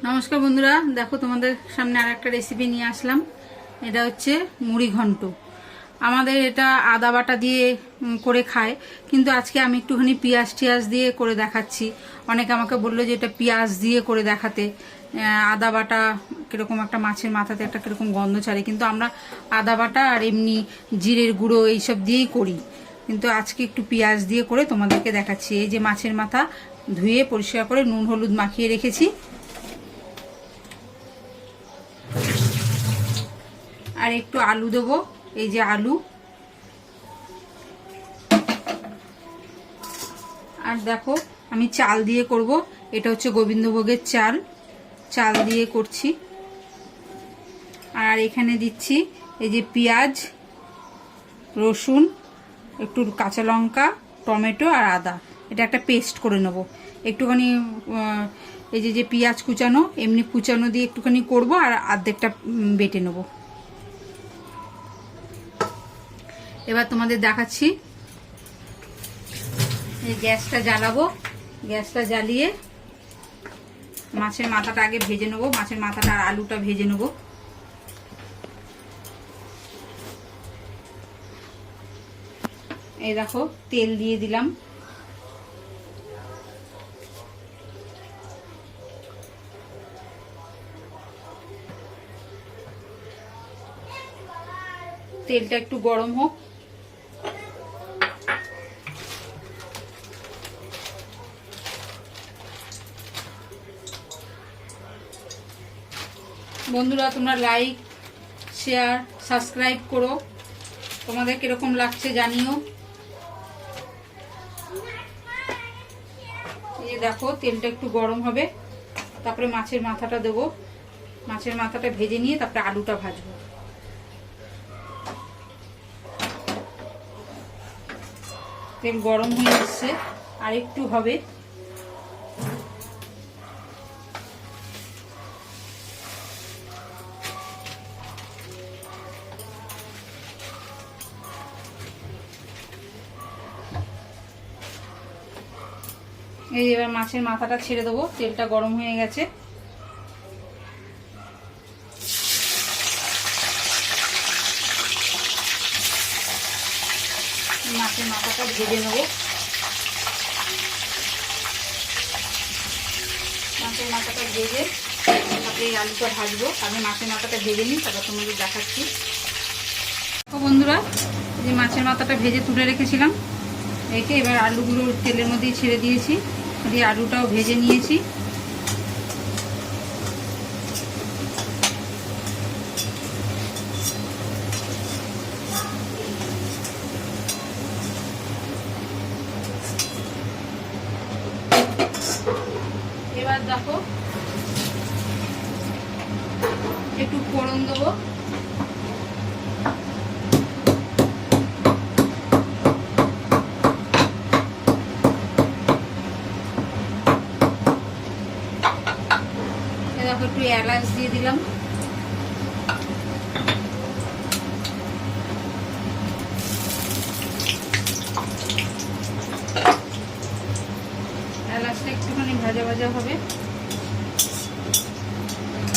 নমস্কার বন্ধুরা, দেখো তোমাদের সামনে আর একটা রেসিপি নিয়ে আসলাম। এটা হচ্ছে মুড়ি ঘন্ট। আমাদের এটা আদা বাটা দিয়ে করে খায়, কিন্তু আজকে আমি একটুখানি পেঁয়াজ টিয়াজ দিয়ে করে দেখাচ্ছি। অনেকে আমাকে বললো যে এটা পেঁয়াজ দিয়ে করে দেখাতে। আদা বাটা কীরকম একটা মাছের মাথাতে একটা কীরকম গন্ধ ছাড়ে, কিন্তু আমরা আদা বাটা আর এমনি জিরের গুঁড়ো এইসব দিয়েই করি, কিন্তু আজকে একটু পেঁয়াজ দিয়ে করে তোমাদেরকে দেখাচ্ছি। এই যে মাছের মাথা ধুয়ে পরিষ্কার করে নুন হলুদ মাখিয়ে রেখেছি, আর একটু আলু দেবো। এই যে আলু, আর দেখো আমি চাল দিয়ে করব। এটা হচ্ছে গোবিন্দভোগের চাল, চাল দিয়ে করছি। আর এখানে দিচ্ছি এই যে পেঁয়াজ, রসুন, একটু কাঁচা লঙ্কা, টমেটো আর আদা। এটা একটা পেস্ট করে নেব একটুখানি। এই যে পেঁয়াজ কুচানো, এমনি কুচানো দিয়ে একটুখানি করব, আর অর্ধেকটা বেটে নেব। এবার তোমাদের দেখাচ্ছি। এই গ্যাসটা জ্বালাবো, গ্যাসটা জ্বালিয়ে মাছের মাথাটা আগে ভেজে নেবো। মাছের মাথাটা আর আলুটা ভেজে নেবো। এই দেখো তেল দিয়ে দিলাম। তেলটা একটু গরম হোক। বন্ধুরা তোমরা লাইক শেয়ার সাবস্ক্রাইব করো, তোমাদের কিরকম লাগছে জানিও। এই দেখো তেলটা একটু গরম হবে, তারপরে মাছের মাথাটা দেবো। মাছের মাথাটা ভেজে নিয়ে তারপরে আলুটা ভাজবো। তেল গরম হয়ে এসছে, আর একটু হবে। এই এবার মাছের মাথাটা ছেড়ে দেবো, তেলটা গরম হয়ে গেছে। মাছের মাথাটা ভেজে নেব। মাছের মাথাটা ভেজে তারপরে এই আলুটা ভাজবো। আমি মাছের মাথাটা ভেজে নিই, তারপর তোমাদের দেখাচ্ছি। বন্ধুরা যে মাছের মাথাটা ভেজে তুলে রেখেছিলাম, রেখে এবার আলুগুলো তেলের মধ্যেই ছেড়ে দিয়েছি, দিয়ে আলুটাও ভেজে নিয়েছি। এবার দেখো একটু ফোড়ন দেবো। দেখো একটু এলাচ দিয়ে দিলাম। এলাচটা একটুখানি ভাজা ভাজা হবে।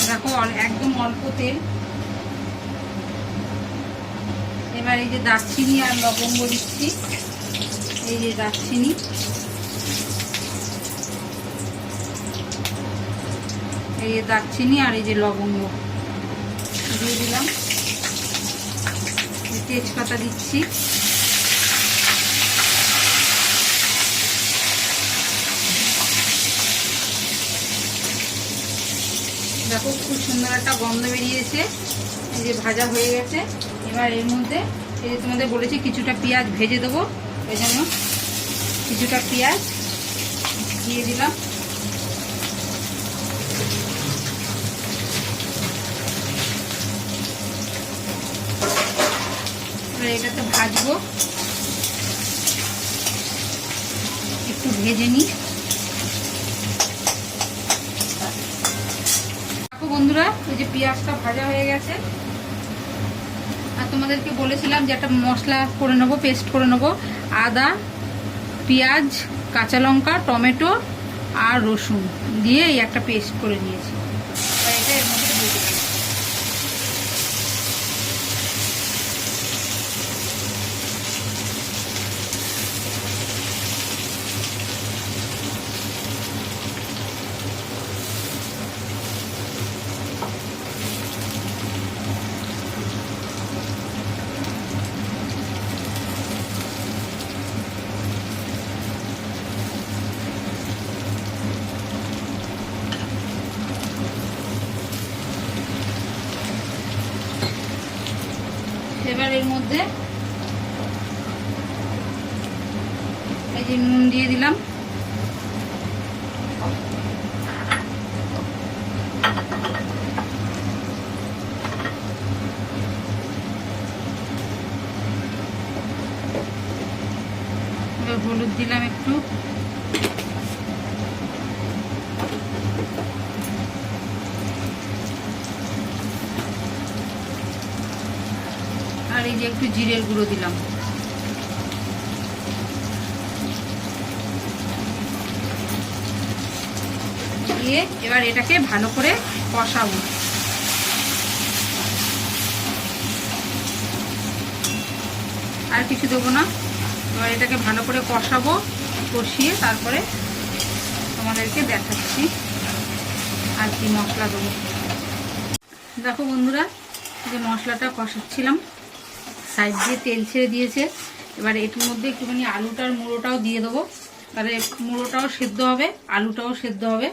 দেখো একদম অল্প তেল। এবার এই যে দারচিনি আর লবঙ্গ দিচ্ছি। এই যে দারচিনি, এই যে দারচিনি আর এই যে লবঙ্গ দিয়ে দিলাম। তেজপাতা দিচ্ছি। দেখো খুব সুন্দর একটা গন্ধ বেরিয়েছে। এই যে ভাজা হয়ে গেছে। এবার এর মধ্যে এই যে তোমাদের বলেছি কিছুটা পেঁয়াজ ভেজে দেবো, এই জন্য কিছুটা পেঁয়াজ দিয়ে দিলাম। এবার এটাতে ভাজবো, একটু ভেজে নিই। বন্ধুরা এই যে পেঁয়াজটা ভাজা হয়ে গেছে, আর তোমাদেরকে বলেছিলাম যে একটা মশলা করে নেবো, পেস্ট করে নেবো। আদা, পেঁয়াজ, কাঁচা লঙ্কা, টমেটো আর রসুন দিয়ে এই একটা পেস্ট করে নিয়েছি। এবার এর মধ্যে এই যে নুন দিয়ে দিলাম, এবার হলুদ দিলাম একটু, আর এই যে একটু জিরের গুঁড়ো দিলাম। দিয়ে এবার এটাকে ভালো করে কষাবো। আর কিছু দেবো না, এবার এটাকে ভালো করে কষাবো, কষিয়ে তারপরে তোমাদেরকে দেখাচ্ছি আর কি মশলা দেবো। দেখো বন্ধুরা, যে মশলাটা কষাচ্ছিলাম সাইড দিয়ে তেল ছেড়ে দিয়েছে। এবার এটার মধ্যে একটুখানি আলুটার মুড়োটাও দিয়ে দেবো, তাহলে মুড়োটাও সেদ্ধ হবে, আলুটাও সেদ্ধ হবে।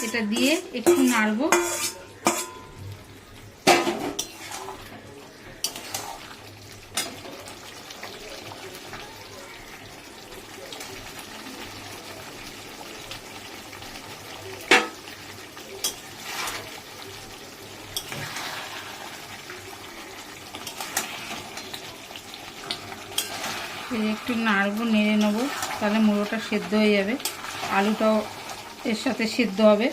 এটা দিয়ে একটু নাড়বো। একটু নাড়বো, নেড়ে নেবো, তাহলে মুড়োটা সেদ্ধ হয়ে যাবে, আলুটাও এর সাথে সেদ্ধ হবে।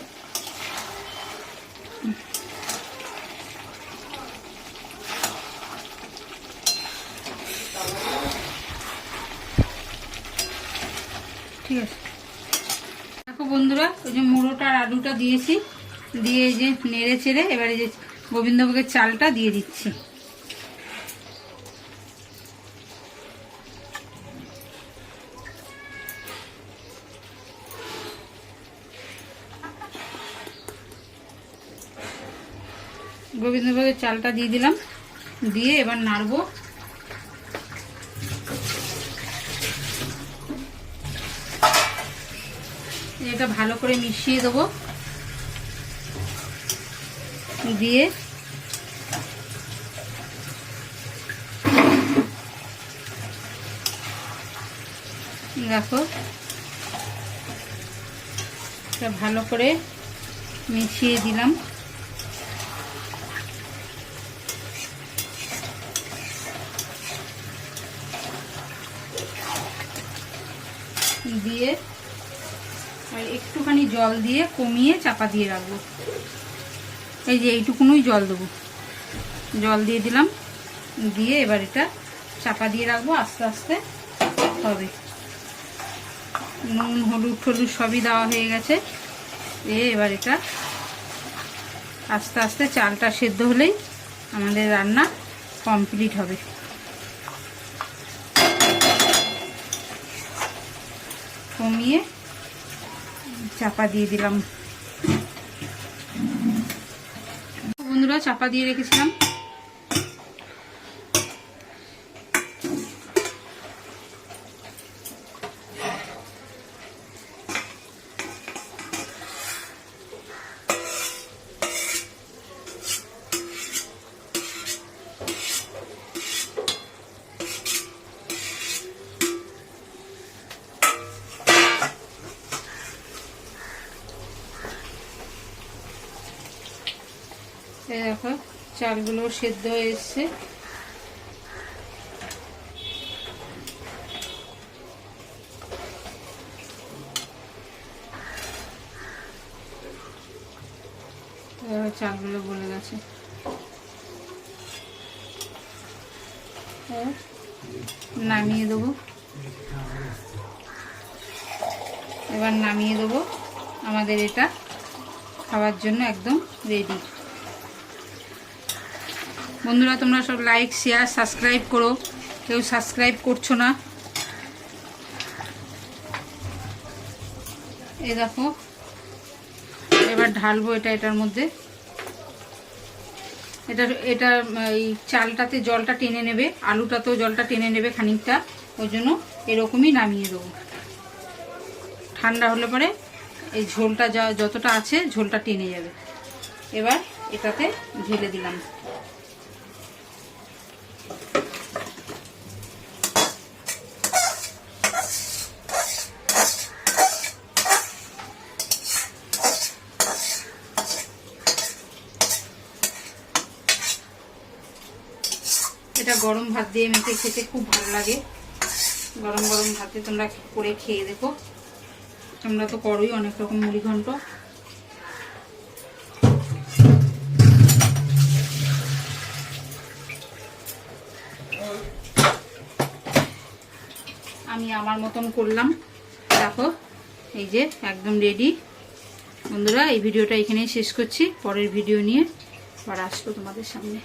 ঠিক আছে, দেখো বন্ধুরা, ওই যে মুড়োটা আর আলুটা দিয়েছি, দিয়ে এই যে নেড়ে চেড়ে এবার এই যে গোবিন্দভোগের চালটা দিয়ে দিচ্ছি। গোবিন্দভোগের চালটা দিয়ে দিলাম, দিয়ে এবার নাড়বো। এটা ভালো করে মিশিয়ে দেবো, দিয়ে দেখো এটা ভালো করে মিশিয়ে দিলাম। দিয়ে আর একটুখানি জল দিয়ে কমিয়ে চাপা দিয়ে রাখবো। এই যে এইটুকুনই জল দেবো, জল দিয়ে দিলাম, দিয়ে এবার এটা চাপা দিয়ে রাখবো, আস্তে আস্তে হবে। নুন হলুদ টলুদ সবই দেওয়া হয়ে গেছে। এবার এটা আস্তে আস্তে চালটা সেদ্ধ হলেই আমাদের রান্না কমপ্লিট হবে। কমিয়ে চাপা দিয়ে দিলাম। বন্ধুরা, চাপা দিয়ে রেখেছিলাম। এই দেখো চালগুলো সেদ্ধ হয়ে এসছে। চালগুলো গলে গেছে। নামিয়ে দেবো, এবার নামিয়ে দেবো। আমাদের এটা খাওয়ার জন্য একদম রেডি। বন্ধুরা, তোমরা সব লাইক শেয়ার সাবস্ক্রাইব করো, কেউ সাবস্ক্রাইব করছো না। এই দেখো, এবার ঢালবো এটা এটার মধ্যে। এটা এই চালটাতে জলটা টেনে নেবে, আলুটাতেও জলটা টেনে নেবে খানিকটা, ওই জন্য এরকমই নামিয়ে দেবো। ঠান্ডা হলে পরে এই ঝোলটা যতটা আছে ঝোলটা টেনে যাবে। এবার এটাতে ঢেলে দিলাম। এটা গরম ভাত দিয়ে মেখে খেতে খুব ভালো লাগে। গরম গরম ভাতে তোমরা করে খেয়ে দেখো, তোমরা তো করোই অনেক রকম মুড়ি ঘন্ট। আমি আমার মতন করলাম, দেখো এই যে একদম রেডি। বন্ধুরা এই ভিডিওটা এখানেই শেষ করছি, পরের ভিডিও নিয়ে আবার আসবো তোমাদের সামনে।